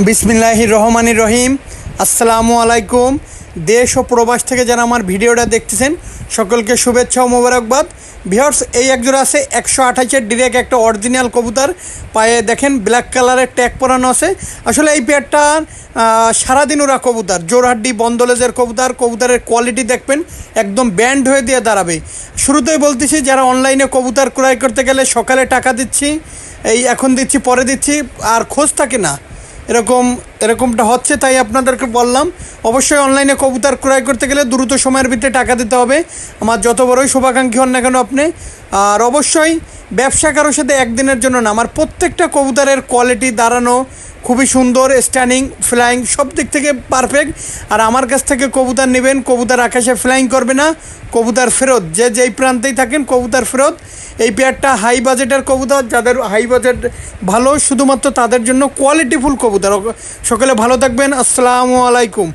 बिस्मिल्लाहिर रहमानिर रहीम अस्सलामु आलाइकुम। देश और प्रवास থেকে যারা আমার ভিডিওটা দেখতেছেন সকলকে শুভেচ্ছা ও মোবারকবাদ। ভিউয়ার্স, এই একজোড়া আছে 128 এর ডিরেক্ট একটা অরিজিনাল কবুতর, পায়ে দেখেন ব্ল্যাক কালারের ট্যাগ পরানো আছে। আসলে এই পেয়ারটা সারাদিন ওরা কবুতর, জোরহাড্ডি বন্দলেজের কবুতর, কবুতরের কোয়ালিটি দেখবেন একদম ব্যান্ড হয়ে দিয়ে দাঁড়াবে। শুরুতেই বলতেছি, যারা অনলাইনে কবুতর ক্রয় করতে গেলে সকালে টাকা দিচ্ছি, এই এখন দিচ্ছি পরে দিচ্ছি আর খোঁজ থাকে না, এরকমটা হচ্ছে, তাই আপনাদেরকে বললাম অবশ্যই অনলাইনে কবুতর ক্রয় করতে গেলে দ্রুত সময়ের ভিতরে টাকা দিতে হবে, আমার যত বড়ই শুভাকাঙ্ক্ষী হন না কেন আপনি। আর অবশ্যই ব্যবসা কারোর সাথে একদিনের জন্য না, আমার প্রত্যেকটা কবুতরের কোয়ালিটি দাঁড়ানো খুবই সুন্দর, স্ট্যান্ডিং ফ্লাইং সব দিক থেকে পারফেক্ট। আর আমার কাছ থেকে কবুতর নেবেন, কবুতর আকাশে ফ্লাইং করবে না, কবুতর ফেরত, যেই প্রান্তেই থাকেন কবুতর ফেরত। এই পেয়ারটা হাই বাজেটের কবুতর, যাদের হাই বাজেট ভালো শুধুমাত্র তাদের জন্য কোয়ালিটিফুল কবুতর। সকলে ভালো থাকবেন, আসসালামু আলাইকুম।